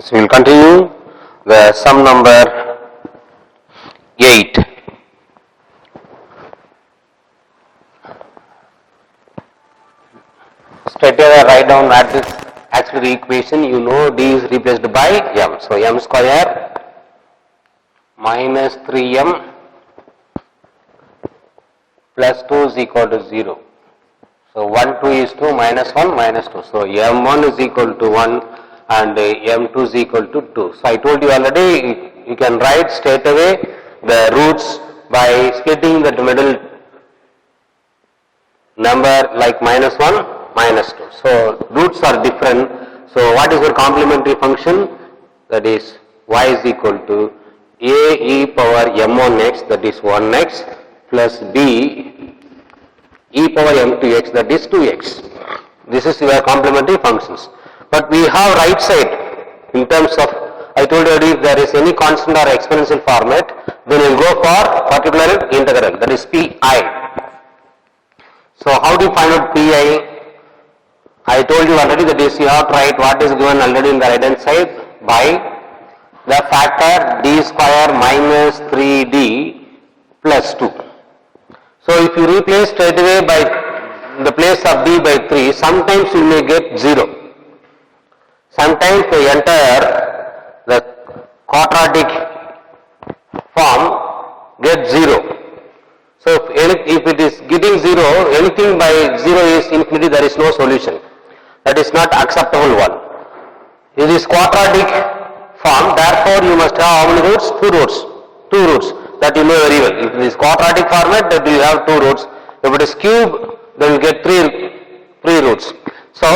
So we will continue the sum number 8. Straight away write down that this auxiliary equation, you know D is replaced by M. So M square minus 3M plus 2 is equal to 0. So 1, 2 is 2, minus 1, minus 2. So M1 is equal to 1 and M2 is equal to 2. So I told you already, you can write straight away the roots by splitting the middle number like minus 1, minus 2. So roots are different. So what is your complementary function? That is y is equal to a e power m1x, that is 1x, plus b e power m2x, that is 2x. This is your complementary functions. But we have right side in terms of, I told you already, if there is any constant or exponential format, then we will go for particular integral, that is pi. So how do you find out pi? I told you already that is you have to write what is given already in the right hand side by the factor d square minus 3d plus 2. So if you replace straight away by the place of d by 3, sometimes you may get 0. Sometimes you enter the quadratic form, get 0. So if it is getting 0, anything by 0 is infinity, there is no solution. That is not acceptable one. It is quadratic form, therefore you must have how many roots? 2 roots. 2 roots. That you know very well. If it is quadratic format, then you have 2 roots. If it is cube, then you get 3 roots. So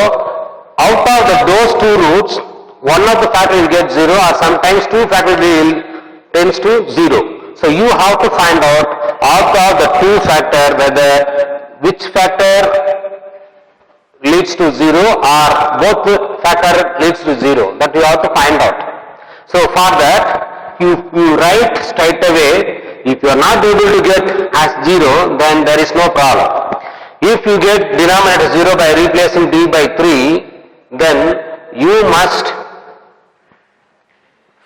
out of those 2 roots, one of the factor will get 0 or sometimes 2 factor will tends to 0. So you have to find out of the 2 factor whether which factor leads to 0 or both factor leads to 0. That you have to find out. So for that you write straight away. If you are not able to get as 0, then there is no problem. If you get denominator 0 by replacing d by 3, then you must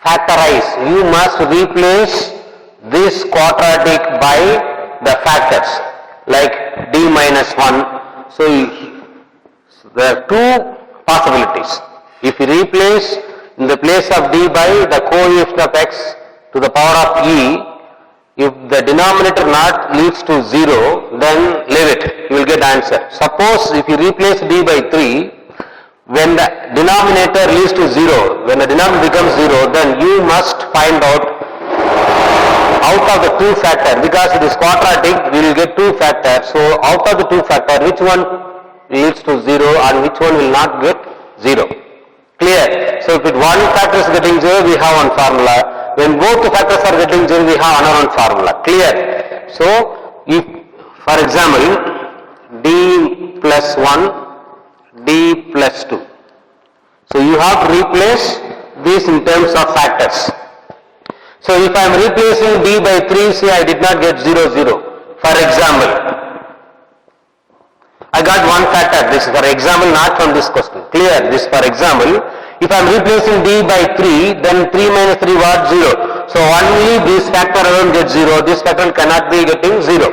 factorize. You must replace this quadratic by the factors like d minus 1. So there are 2 possibilities. If you replace in the place of d by the coefficient of x to the power of e, if the denominator not leads to 0, then leave it, you will get answer. Suppose if you replace d by 3, when the denominator leads to 0, when the denominator becomes 0, then you must find out of the 2 factor, because it is quadratic, we will get 2 factors. So out of the 2 factor, which one leads to 0 and which one will not get 0. Clear? So if one factor is getting 0, we have one formula. When both the factors are getting 0, we have another one formula. Clear? So if, for example, d plus 1, d plus 2. So you have to replace this in terms of factors. So if I am replacing d by 3, say I did not get 0, 0. For example, I got one factor. This is for example, not from this question. Clear? This for example. If I am replacing d by 3, then 3 minus 3 what? 0. So only this factor alone gets 0. This factor cannot be getting 0.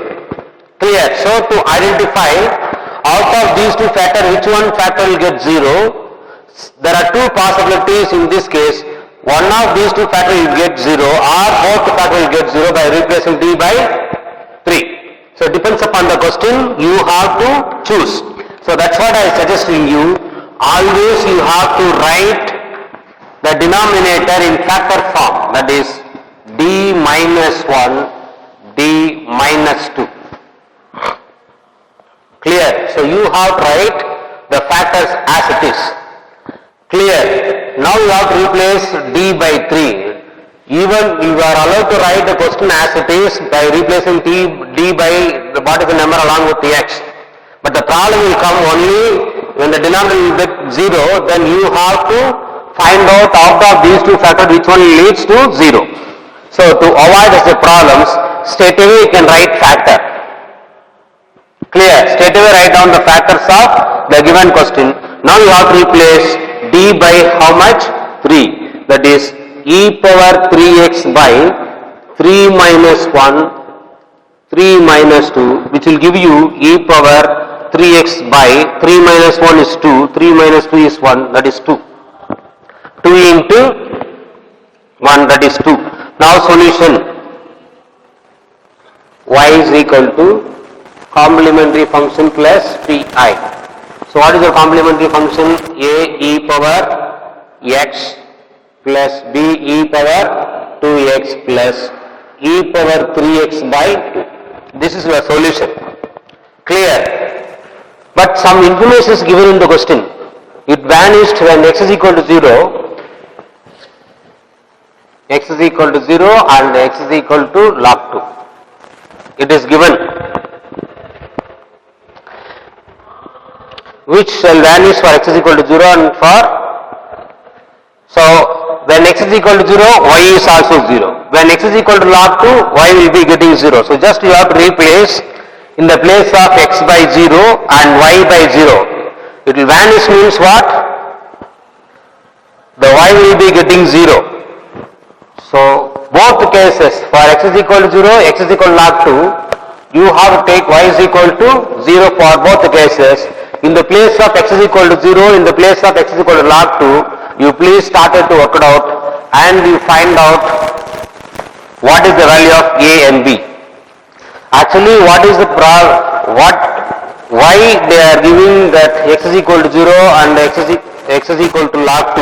Clear? So to identify out of these 2 factors, which one factor will get 0, there are 2 possibilities in this case. One of these 2 factors will get 0 or both the factors will get 0 by replacing d by 3. So it depends upon the question, you have to choose. So that's what I suggesting you. Always you have to write the denominator in factor form, that is d minus 1, d minus 2. Clear? So you have to write the factors as it is. Clear? Now you have to replace d by 3. Even you are allowed to write the question as it is by replacing d by what is the number along with the x. But the problem will come only when the denominator will get 0, then you have to find out of these 2 factors which one leads to 0. So to avoid the problems, straight away you can write factor. Clear? Straight away write down the factors of the given question. Now you have to replace d by how much? 3. that is e power 3x by 3 minus 1, 3 minus 2, which will give you e power 3x by 3 minus 1 is 2, 3 minus 2 is 1, that is 2. 2 into 1, that is 2. Now solution, y is equal to complementary function plus pi. So what is the complementary function? A e power x plus b e power 2x plus e power 3x by 2. This is your solution. Clear? But some information is given in the question. It vanished when x is equal to 0. X is equal to 0 and x is equal to log 2. It is given, which shall vanish for x is equal to 0 and for, so when x is equal to 0, y is also 0. When x is equal to log 2, y will be getting 0. So just you have to replace in the place of x by 0 and y by 0. It will vanish means what? The y will be getting 0. So both cases, for x is equal to 0, x is equal to log 2, you have to take y is equal to 0 for both the cases. In the place of x is equal to 0, in the place of x is equal to log 2, you please start to work it out and you find out what is the value of a and b. Actually, what is the why they are giving that x is equal to 0 and x is equal to log 2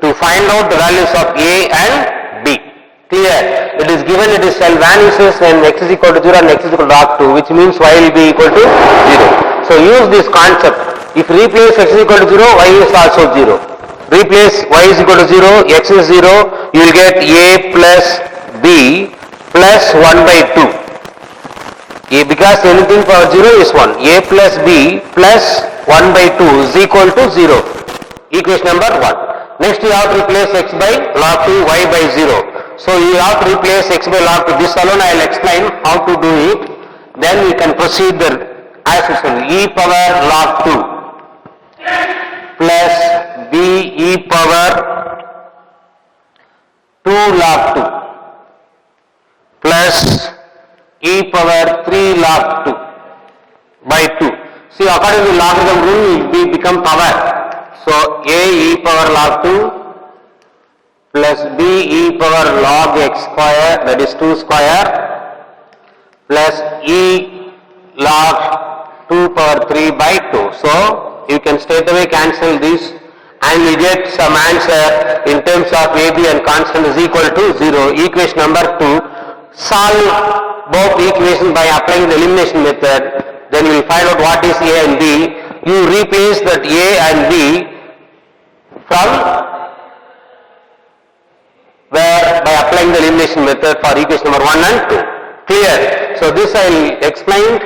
to find out the values of a and b. Clear? It is given, it is shall vanishes when x is equal to 0 and x is equal to log 2, which means y will be equal to 0. So use this concept. If replace x is equal to 0, y is also 0. Replace y is equal to 0, x is 0, you will get a plus b plus 1 by 2. A, because anything power 0 is 1. A plus b plus 1 by 2 is equal to 0. Equation number 1. Next you have to replace x by log 2, y by 0. So you have to replace x by log 2. This alone I will explain how to do it. Then we can proceed as usual. E power log 2 plus b e power 2 log 2 plus e power 3 log 2 by 2. See, according to logarithm rule, we become power. So a e power log 2 plus b e power log x square, that is 2 square, plus e log 2 power 3 by 2. So you can straight away cancel this and we get some answer in terms of ab and constant is equal to 0. Equation number 2. Solve both equations by applying the elimination method. Then we will find out what is a and b. You replace that a and b from where by applying the elimination method for equation number 1 and 2. Clear? So this I will explain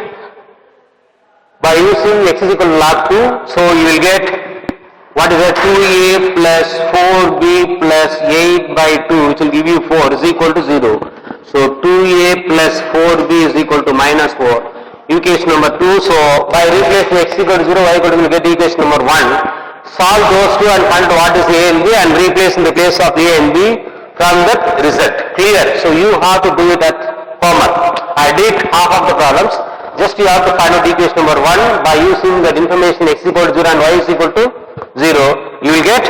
by using x is equal to log 2. So you will get what is that 2a plus 4b plus 8 by 2, which will give you 4 is equal to 0. So 2a plus 4b is equal to minus 4. Equation number 2. So by replacing x equal to 0, y equal to 0, get equation number 1. Solve those two and find what is a and b and replace in the place of a and b from that result. Clear? So you have to do it at homework. I did half of the problems. Just you have to find out equation number 1 by using that information x equal to 0 and y is equal to 0. You will get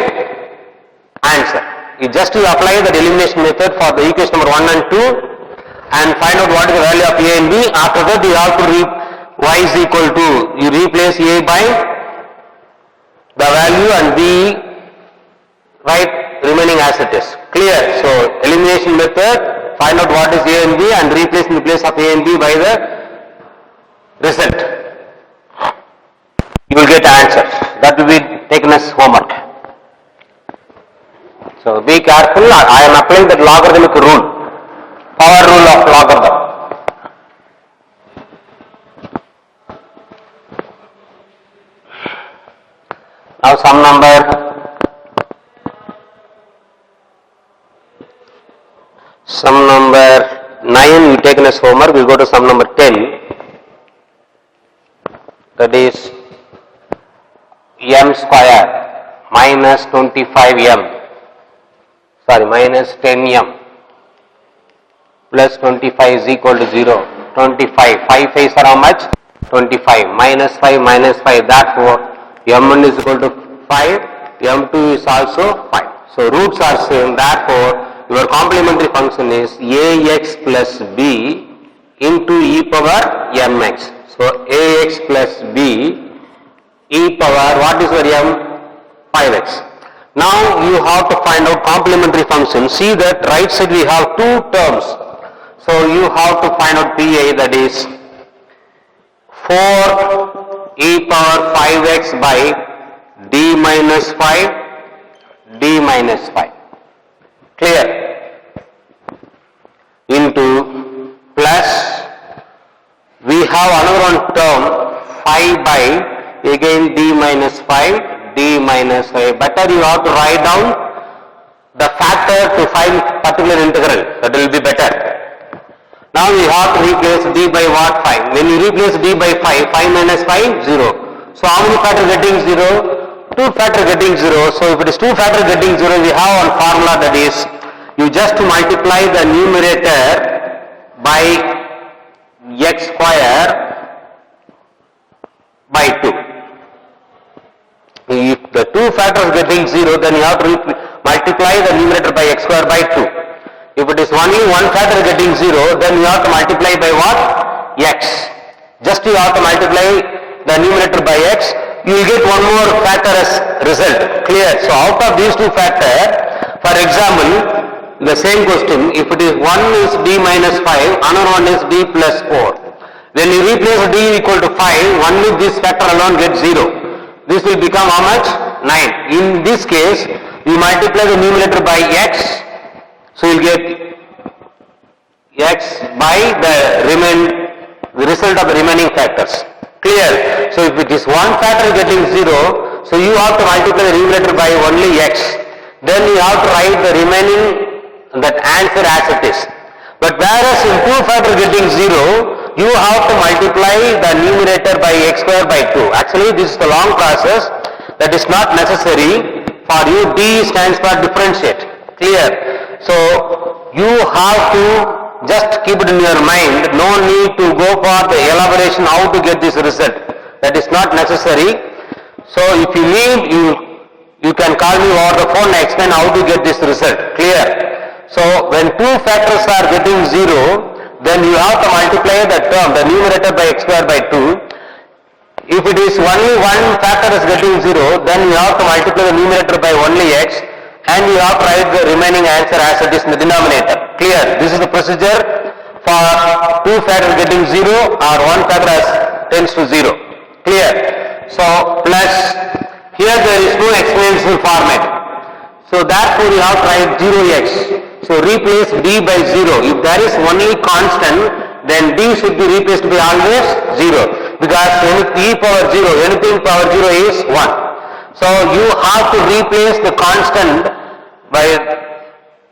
answer. You just you apply the elimination method for the equation number 1 and 2 and find out what is the value of a and b. After that you have to y is equal to, you replace a by the value and b right remaining as it is. Clear? So elimination method, find out what is a and b and replace in the place of a and b by the result. You will get answers. That will be taken as homework. So be careful. I am applying that logarithmic rule, power rule of logarithm. Now sum number 9 we taken as homework. We go to sum number 10. That is m square minus 25m sorry, minus 10m plus 25 is equal to 0. 25, 5 5s are how much? 25, minus 5, therefore m1 is equal to 5, m2 is also 5. So roots are same, therefore your complementary function is ax plus b into e power mx. So ax plus b e power, what is your m? 5x. Now you have to find out complementary function. See that right side we have two terms. So you have to find out PA, that is 4 e power 5x by d minus 5 d minus 5. Clear? Into plus we have another one term 5 by again d minus 5 d minus 5. Better you have to write down the factor to find particular integral. That will be better. Now we have to replace d by what? 5. When you replace d by 5, 5 minus 5, 0. So how many factor getting 0? 2 factor getting 0. So if it is 2 factor getting 0, we have one formula, that is, you just multiply the numerator by x square by 2. If the 2 factors getting 0, then you have to multiply the numerator by x square by 2. If it is only one factor getting 0, then you have to multiply by what? X. Just you have to multiply the numerator by x, you will get one more factor as result. Clear? So out of these two factors, for example, the same question, if it is one is d minus 5, another one is d plus 4. When you replace d equal to 5, only this factor alone gets 0. This will become how much? 9. In this case, you multiply the numerator by x, so you will get x by the result of the remaining factors. Clear? So if it is one factor getting 0, so you have to multiply the numerator by only x. Then you have to write the remaining, that answer as it is. But whereas in 2 factor getting 0, you have to multiply the numerator by x square by 2. Actually this is the long process, that is not necessary for you. D stands for differentiate. Clear? So you have to just keep it in your mind, no need to go for the elaboration how to get this result. That is not necessary. So if you need, you can call me over the phone and explain how to get this result. Clear? So when 2 factors are getting 0, then you have to multiply the term, the numerator by x square by 2. If it is only one factor is getting 0, then you have to multiply the numerator by only x, and you have to write the remaining answer as it is in the denominator. Clear? This is the procedure for 2 factors getting 0 or 1 factor tends to 0. Clear? So plus, here there is no exponential format. So therefore you have to write 0x. So replace d by 0. If there is only constant, then d should be replaced by always 0. Because e power 0, anything power 0 is 1. So you have to replace the constant by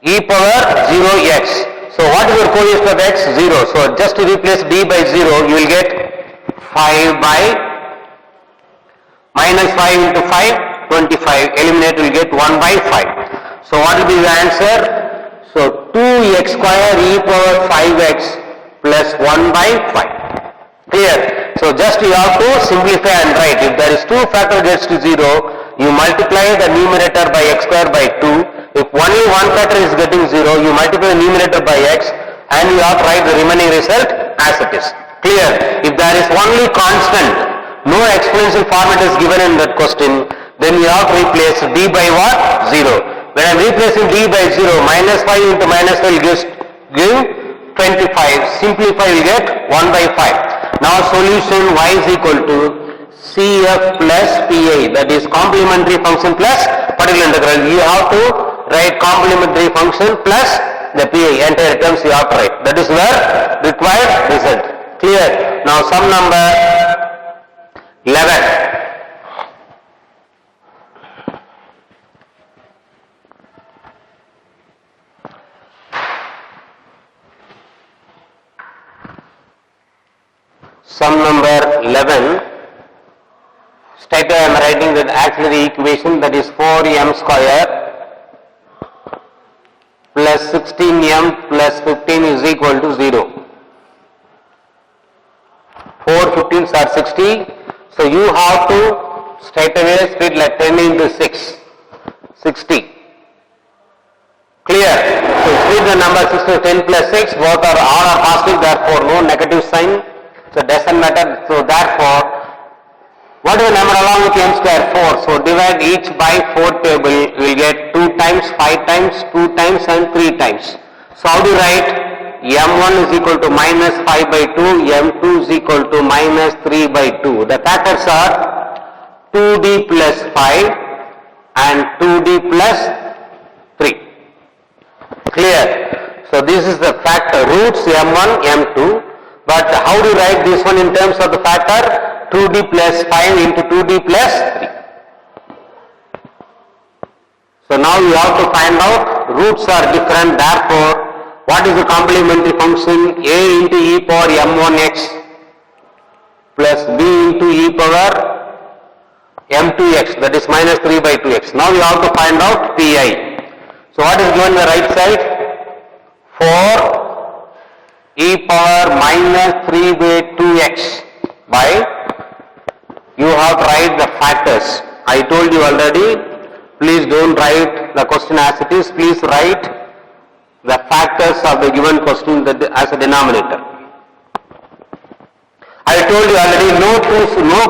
e power 0x. So what is your coefficient of x? 0. So just to replace d by 0, you will get 5 by minus 5 into 5, 25. Eliminate, will get 1 by 5. So what will be the answer? So 2x square e power 5x plus 1 by 5. Clear? So just you have to simplify and write. If there is 2 factor gets to 0, you multiply the numerator by x square by 2. If only one factor is getting 0, you multiply the numerator by x, and you have to write the remaining result as it is. Clear? If there is only constant, no exponential format is given in that question, then you have to replace d by what? 0. When I am replacing d by 0, minus 5 into minus 5 will give 25. Simplify, will get 1 by 5. Now solution y is equal to CF plus PA, that is complementary function plus particular integral. You have to write complementary function plus the PA, entire terms you have to write. That is where required result. Clear? Now sum number 11. Sum number 11, straight away I am writing the auxiliary equation, that is 4m square plus 16m plus 15 is equal to 0. 4 15s are 60. So you have to straight away split like 10 into 6. 60. Clear? So split the number 6 to 10 plus 6. Both are all are positive. Therefore no negative sign. So doesn't matter. So therefore, what is the number along with m square? 4. So divide each by 4 table. You will get 2 times, 5 times, 2 times and 3 times. So how do you write? m1 is equal to minus 5 by 2, m2 is equal to minus 3 by 2. The factors are 2d plus 5 and 2d plus 3. Clear? So this is the factor roots m1, m2. But how do you write this one in terms of the factor? 2d plus 5 into 2d plus 3. So now you have to find out roots are different. Therefore, what is the complementary function? A into e power m1x plus b into e power m2x, that is minus 3 by 2x. Now you have to find out pi. So what is given on the right side? 4 e power minus 3 by 2x by, you have to write the factors. I told you already, please don't write the question as it is, please write the factors of the given question as a denominator. I told you already, no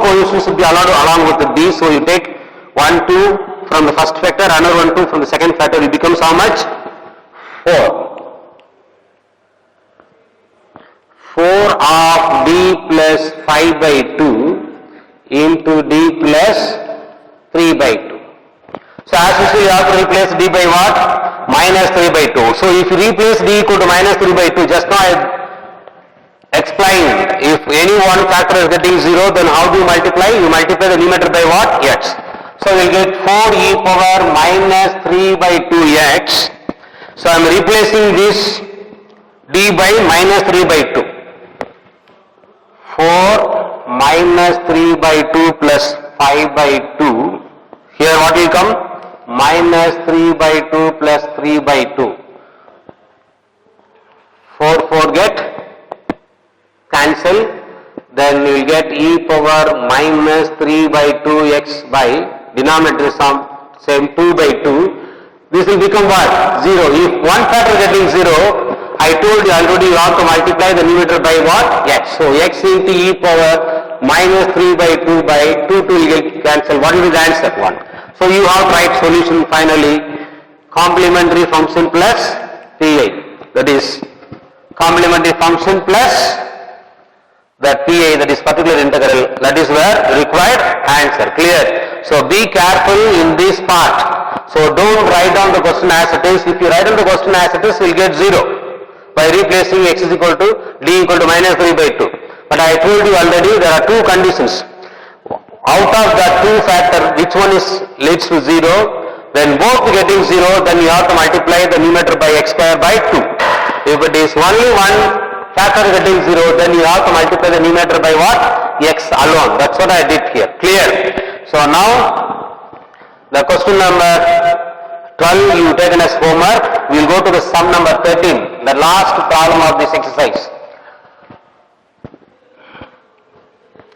coefficients should be allowed along with the b, so you take 1, 2 from the first factor, another 1, 2 from the second factor, it becomes how much? 4. 4 of d plus 5 by 2 into d plus 3 by 2. So as usual you have to replace d by what? Minus 3 by 2. So if you replace d equal to minus 3 by 2, just now I explained, if any one factor is getting 0, then how do you multiply? You multiply the numerator by what? X. So we will get 4 e power minus 3 by 2x. So I am replacing this d by minus 3 by 2. 4 minus 3 by 2 plus 5 by 2. Here what will come? Minus 3 by 2 plus 3 by 2. 4 get cancel. Then you will get e power minus 3 by 2x by denominator same 2 by 2. This will become what? 0. If one factor getting 0, I told you already you have to multiply the numerator by what? X. So x into e power minus 3 by 2 by 2 will get cancelled. What will be the answer? 1. So you have to write solution finally. Complementary function plus pi. That is complementary function plus that pi, that is particular integral. That is where required answer. Clear? So be careful in this part. So don't write down the question as it is. If you write down the question as it is, you will get 0. By replacing x is equal to d equal to minus 3 by 2. But I told you already there are two conditions. Out of that two factor, which one is leads to 0? When both getting 0, then you have to multiply the numerator by x square by 2. If it is only one factor getting 0, then you have to multiply the numerator by what? X alone. That's what I did here. Clear? So now, the question number 12 you taken as homework. We will go to the sum number 13, the last problem of this exercise.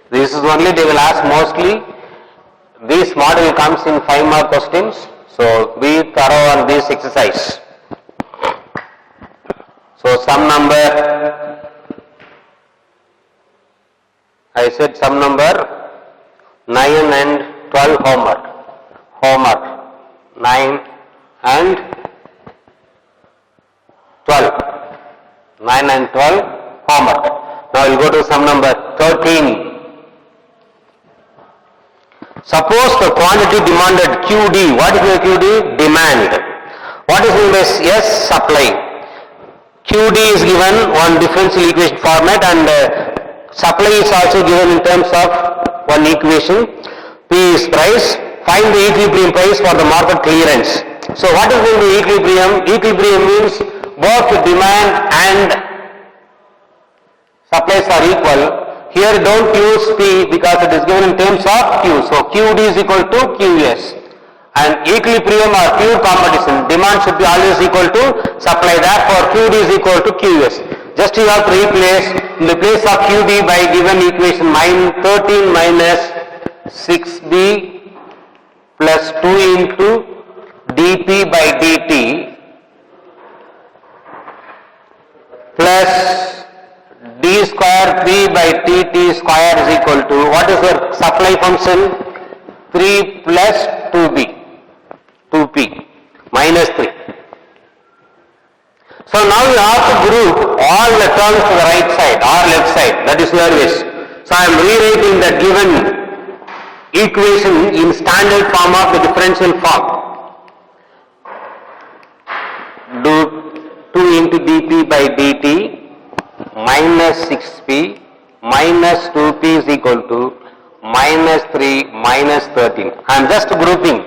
This is only they will ask mostly. This model comes in 5 mark questions. So be thorough on this exercise. So sum number, I said sum number 9 and 12 homework. 9 and 12. 9 and 12 homework. Now we will go to sum number 13. Suppose the quantity demanded QD. What is the QD? Demand. What is meant by S? Supply. QD is given on differential equation format, and supply is also given in terms of one equation. P is price. Find the equilibrium price for the market clearance. So what is meant by equilibrium? Equilibrium means both demand and supplies are equal. Here don't use P because it is given in terms of Q. So QD is equal to QS. and equilibrium or pure competition, demand should be always equal to supply. Therefore, QD is equal to QS. Just you have to replace in the place of QD by given equation 13 minus 6B plus 2 into dP by dt plus d square 3 by tt square is equal to, what is the supply function? 3 plus 2p minus 3. So now you have to group all the terms to the right side or left side, that is your wish. So I am rewriting the given equation in standard form of the differential form. Do 2 into dP by dt minus 6p minus 2p is equal to minus 3 minus 13. I am just grouping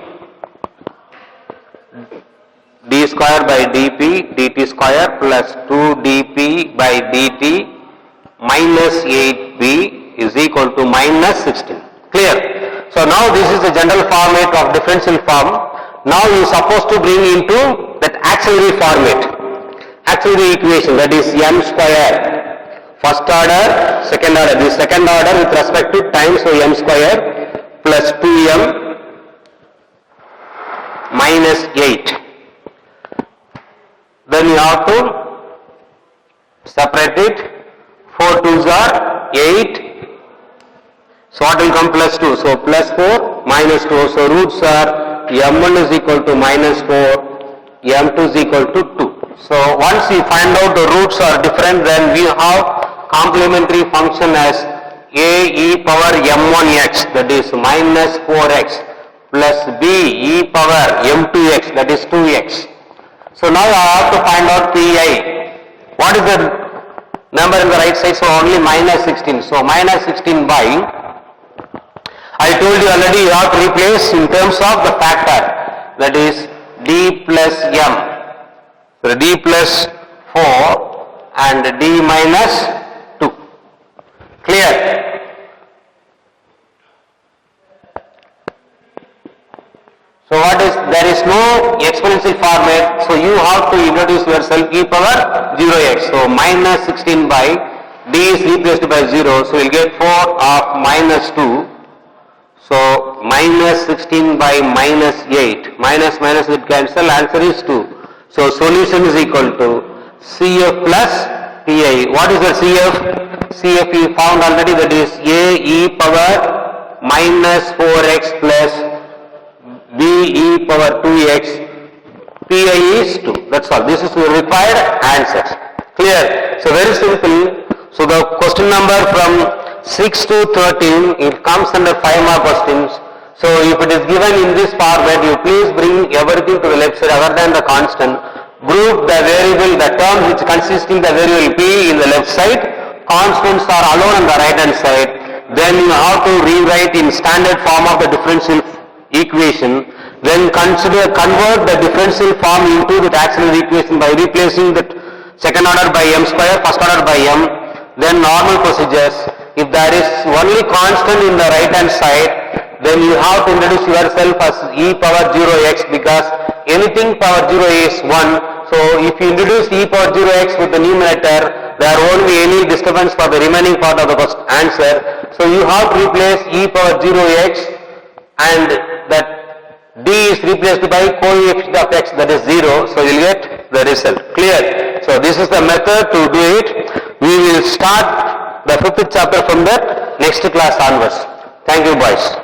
d square by dp dt square plus 2dp by dt minus 8b is equal to minus 16. Clear? So now this is the general format of differential form. Now you are supposed to bring into that auxiliary format, auxiliary equation, that is m square, first order, second order. This second order with respect to time, so m square plus 2m minus 8. Then you have to separate it. 4 2s are 8. So what will come? Plus 2. So plus 4 minus 2. So roots are m1 is equal to minus 4, m2 is equal to 2. So once you find out the roots are different, then we have complementary function as a e power m1x, that is minus 4x, plus b e power m2x, that is 2x. So now I have to find out pi. What is the number in the right side? So only minus 16. So minus 16 by, I told you already, you have to replace in terms of the factor, that is d plus m. So d plus 4 and d minus 2. Clear? So what is, there is no exponential format, so you have to introduce yourself e power 0x. So minus 16 by d is replaced by 0, so you will get 4 of minus 2. So minus 16 by minus 8, minus minus will cancel, answer is 2. So solution is equal to CF plus PI. What is the CF? CF we found already, that is a e power minus 4x plus b e power 2x, PI is 2. That's all. This is the required answer. Clear? So very simple. So the question number from 6 to 13, it comes under 5 mark questions. So if it is given in this format, you please bring everything to the left side other than the constant. Group the variable, the term which consisting the variable p in the left side, constants are alone on the right hand side. Then you have to rewrite in standard form of the differential equation. Then convert the differential form into the auxiliary equation by replacing the second order by m square, first order by m. Then normal procedures. If there is only constant in the right hand side, then you have to introduce yourself as e power 0x, because anything power 0 is 1. So if you introduce e power 0x with the numerator, there won't be any disturbance for the remaining part of the answer. So you have to replace e power 0x, and that d is replaced by coefficient of x, that is 0. So you will get the result. Clear? So this is the method to do it. We will start the 5th chapter from the next class onwards. Thank you, boys.